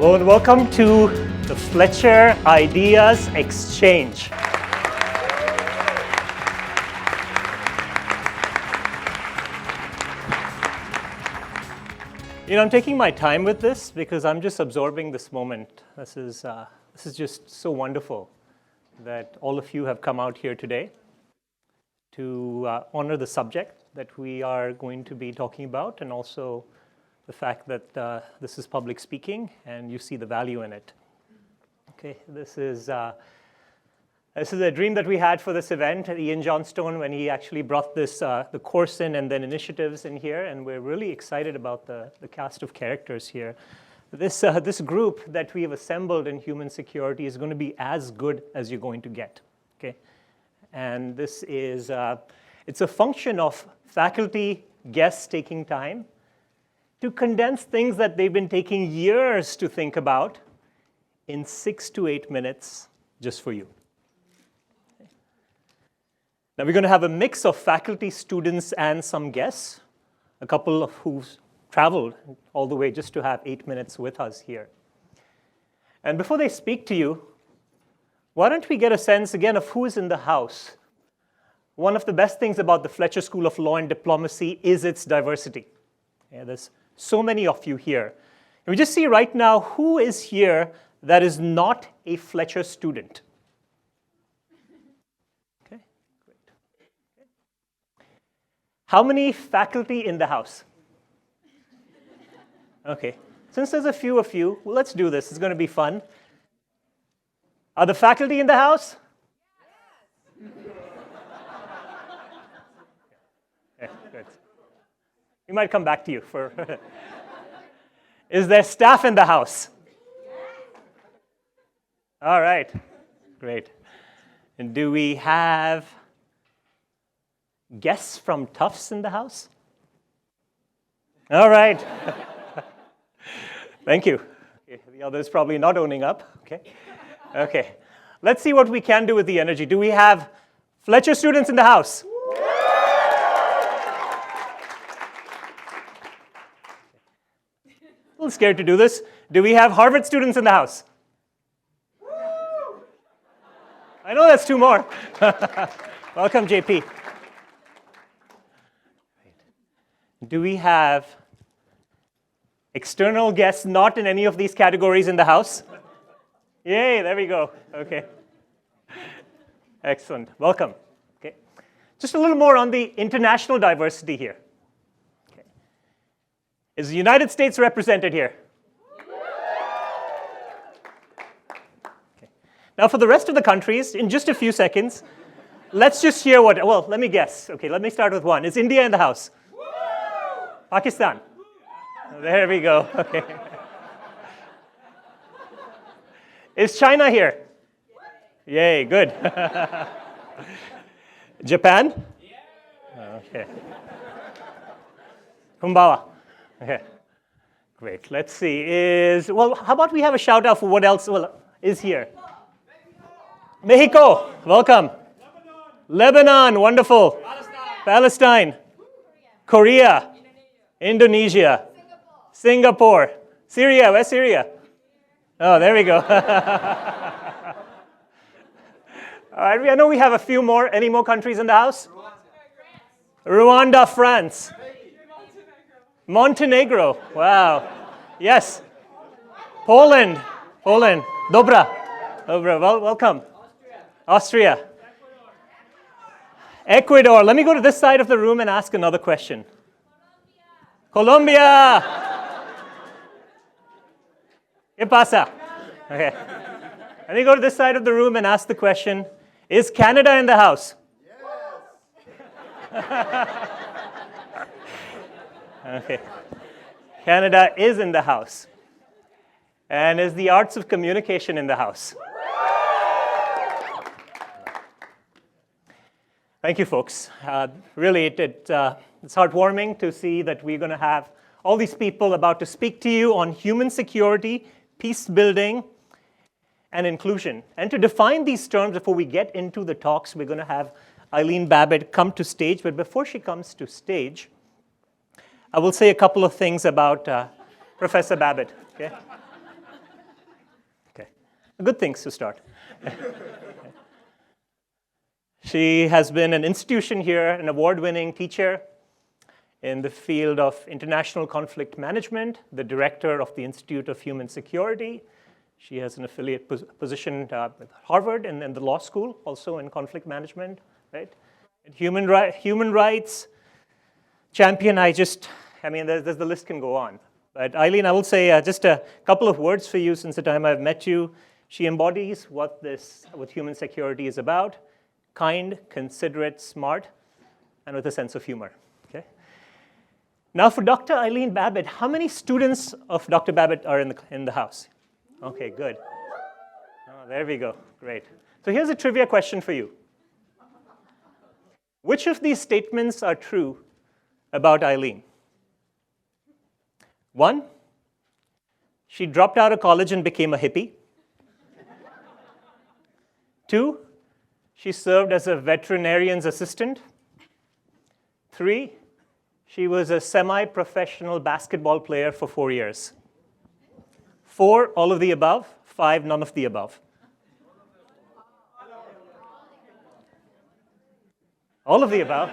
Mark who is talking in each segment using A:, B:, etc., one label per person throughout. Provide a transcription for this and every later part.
A: Hello and welcome to the Fletcher Ideas Exchange. I'm taking my time with this because I'm just absorbing this moment. This is just so wonderful that all of you have come out here today to honor the subject that we are going to be talking about, and also the fact that this is public speaking and you see the value in it. Okay, this is a dream that we had for this event at Ian Johnstone when he actually brought this the course in and then initiatives in here, and we're really excited about the cast of characters here. This group that we have assembled in human security is going to be as good as you're going to get. Okay, and this is it's a function of faculty, guests taking time to condense things that they've been taking years to think about in 6 to 8 minutes just for you. Okay. Now we're going to have a mix of faculty, students, and some guests, a couple of who've traveled all the way just to have 8 minutes with us here. And before they speak to you, why don't we get a sense again of who is in the house? One of the best things about the Fletcher School of Law and Diplomacy is its diversity. Yeah, there's so many of you here. And we just see right now who is here that is not a Fletcher student. Okay, great. Okay. How many faculty in the house? Okay, since there's a few of you, well, let's do this. It's going to be fun. Are the faculty in the house? Okay, good. We might come back to you for. Is there staff in the house? All right, great. And do we have guests from Tufts in the house? All right. Thank you. Okay, the others probably not owning up. Okay. Okay. Let's see what we can do with the energy. Do we have Fletcher students in the house? A little scared to do this. Do we have Harvard students in the house? I know that's two more. Welcome, JP. Do we have external guests not in any of these categories in the house? Yay, there we go. Okay. Excellent. Welcome. Okay. Just a little more on the international diversity here. Okay. Is the United States represented here? Okay. Now for the rest of the countries, in just a few seconds, let's just hear what, well, let me guess. Okay, let me start with one. Is India in the house? Pakistan. There we go. Okay. Is China here? Yay, good. Japan? Okay. Humbawa. Okay. Great. Let's see. Well, how about we have a shout out for what else is here? Mexico. Welcome. Lebanon. Wonderful. Palestine. Korea. Indonesia. Singapore. Syria. Where's Syria? Oh, there we go. All right, I know we have a few more. Any more countries in the house? Rwanda, France. Montenegro. Wow. Yes. Poland. Dobra. Welcome. Austria. Ecuador. Let me go to this side of the room and ask another question. Colombia. ¿Qué pasa? Okay. Let me go to this side of the room and ask the question, is Canada in the house? Yes. Okay. Canada is in the house. And is the arts of communication in the house? Thank you, folks. Really, it's heartwarming to see that we're going to have all these people about to speak to you on human security, peace building, and inclusion. And to define these terms before we get into the talks, we're going to have Eileen Babbitt come to stage. But before she comes to stage, I will say a couple of things about Professor Babbitt. Okay? Good things to start. She has been an institution here, an award-winning teacher in the field of international conflict management, the director of the Institute of Human Security. She has an affiliate position with Harvard and the law school, also in conflict management, right? And human rights champion. The list can go on. But Eileen, I will say just a couple of words for you since the time I've met you. She embodies what human security is about: kind, considerate, smart, and with a sense of humor. Okay. Now for Dr. Eileen Babbitt, how many students of Dr. Babbitt are in the house? Okay, good. Oh, there we go. Great. So here's a trivia question for you. Which of these statements are true about Eileen? 1, she dropped out of college and became a hippie. 2, she served as a veterinarian's assistant. 3, she was a semi-professional basketball player for 4 years. 4, all of the above. 5, none of the above. All of the above.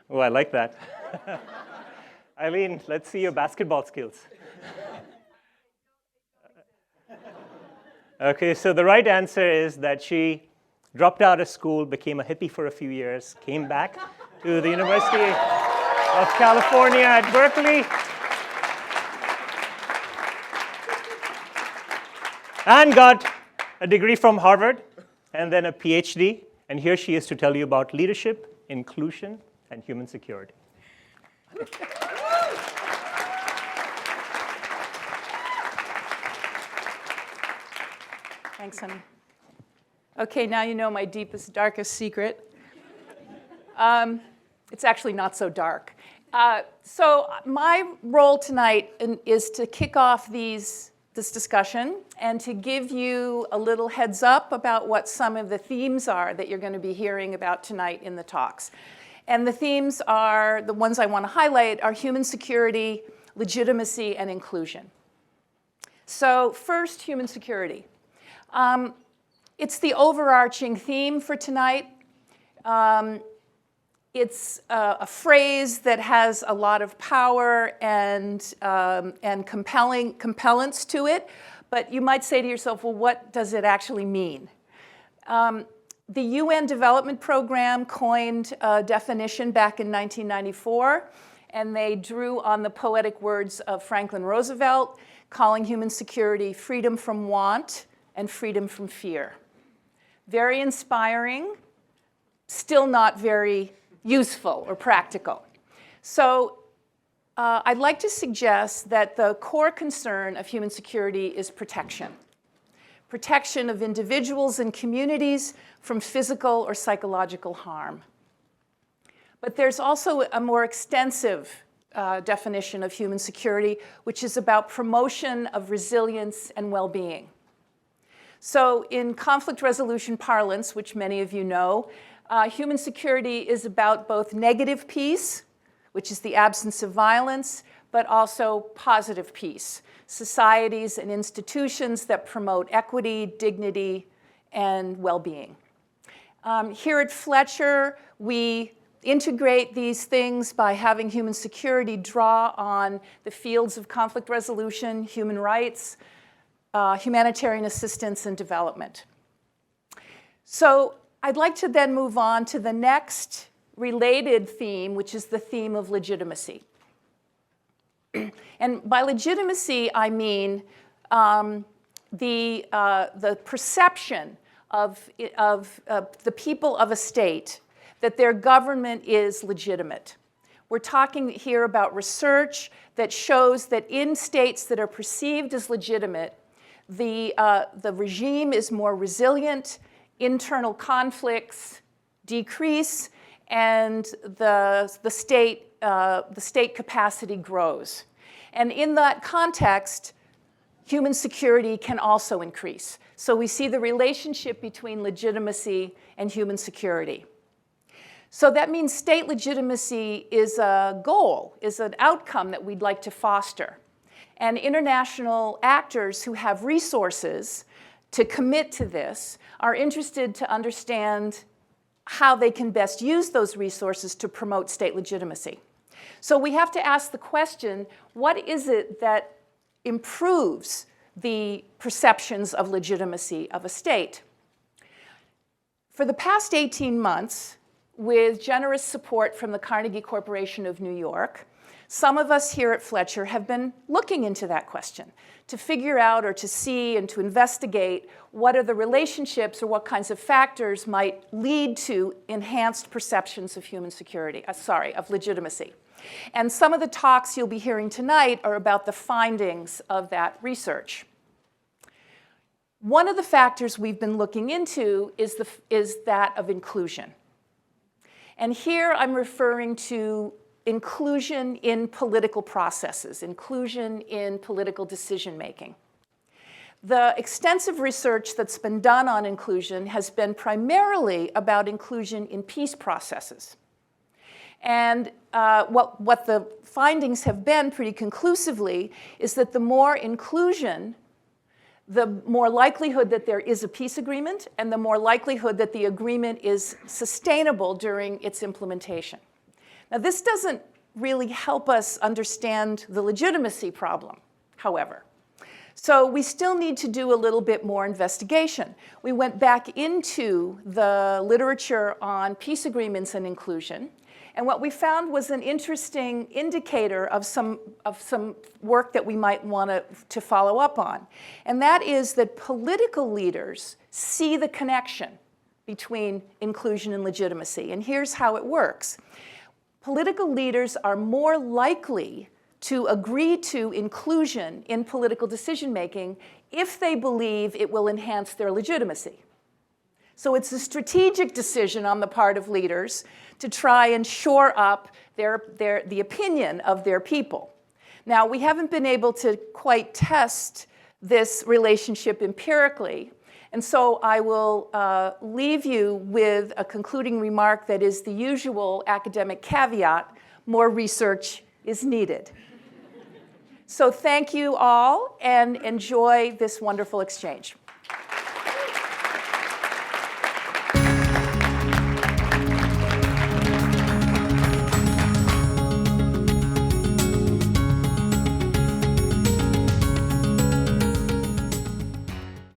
A: Oh, I like that. Eileen, let's see your basketball skills. Okay, so the right answer is that she dropped out of school, became a hippie for a few years, came back to the University of California at Berkeley, and got a degree from Harvard, and then a PhD. And here she is to tell you about leadership, inclusion, and human security.
B: Thanks, honey. Okay, now you know my deepest, darkest secret. It's actually not so dark. So my role tonight is to kick off this discussion and to give you a little heads up about what some of the themes are that you're going to be hearing about tonight in the talks. And the themes are, the ones I want to highlight, are human security, legitimacy, and inclusion. So first, human security. It's the overarching theme for tonight. It's a phrase that has a lot of power and compellence to it, but you might say to yourself, well, what does it actually mean? The UN Development Program coined a definition back in 1994, and they drew on the poetic words of Franklin Roosevelt, calling human security freedom from want and freedom from fear. Very inspiring, still not very useful or practical. So I'd like to suggest that the core concern of human security is protection. Protection of individuals and communities from physical or psychological harm. But there's also a more extensive definition of human security, which is about promotion of resilience and well-being. So in conflict resolution parlance, which many of you know, human security is about both negative peace, which is the absence of violence, but also positive peace, societies and institutions that promote equity, dignity, and well-being. Here at Fletcher, we integrate these things by having human security draw on the fields of conflict resolution, human rights, humanitarian assistance, and development. So I'd like to then move on to the next related theme, which is the theme of legitimacy. And by legitimacy, I mean the perception of the people of a state that their government is legitimate. We're talking here about research that shows that in states that are perceived as legitimate, the regime is more resilient, internal conflicts decrease, and the state capacity grows. And in that context, human security can also increase. So we see the relationship between legitimacy and human security. So that means state legitimacy is a goal, is an outcome that we'd like to foster. And international actors who have resources to commit to this are interested to understand how they can best use those resources to promote state legitimacy. So we have to ask the question, what is it that improves the perceptions of legitimacy of a state? For the past 18 months, with generous support from the Carnegie Corporation of New York, some of us here at Fletcher have been looking into that question to figure out or to see and to investigate what are the relationships or what kinds of factors might lead to enhanced perceptions of human security, of legitimacy. And some of the talks you'll be hearing tonight are about the findings of that research. One of the factors we've been looking into is that of inclusion. And here I'm referring to inclusion in political processes, inclusion in political decision-making. The extensive research that's been done on inclusion has been primarily about inclusion in peace processes. And what the findings have been pretty conclusively is that the more inclusion, the more likelihood that there is a peace agreement, and the more likelihood that the agreement is sustainable during its implementation. Now, this doesn't really help us understand the legitimacy problem, however. So we still need to do a little bit more investigation. We went back into the literature on peace agreements and inclusion, and what we found was an interesting indicator of some work that we might want to follow up on. And that is that political leaders see the connection between inclusion and legitimacy. And here's how it works. Political leaders are more likely to agree to inclusion in political decision-making if they believe it will enhance their legitimacy. So it's a strategic decision on the part of leaders to try and shore up the opinion of their people. Now, we haven't been able to quite test this relationship empirically, and so I will leave you with a concluding remark that is the usual academic caveat: more research is needed. So thank you all, and enjoy this wonderful exchange.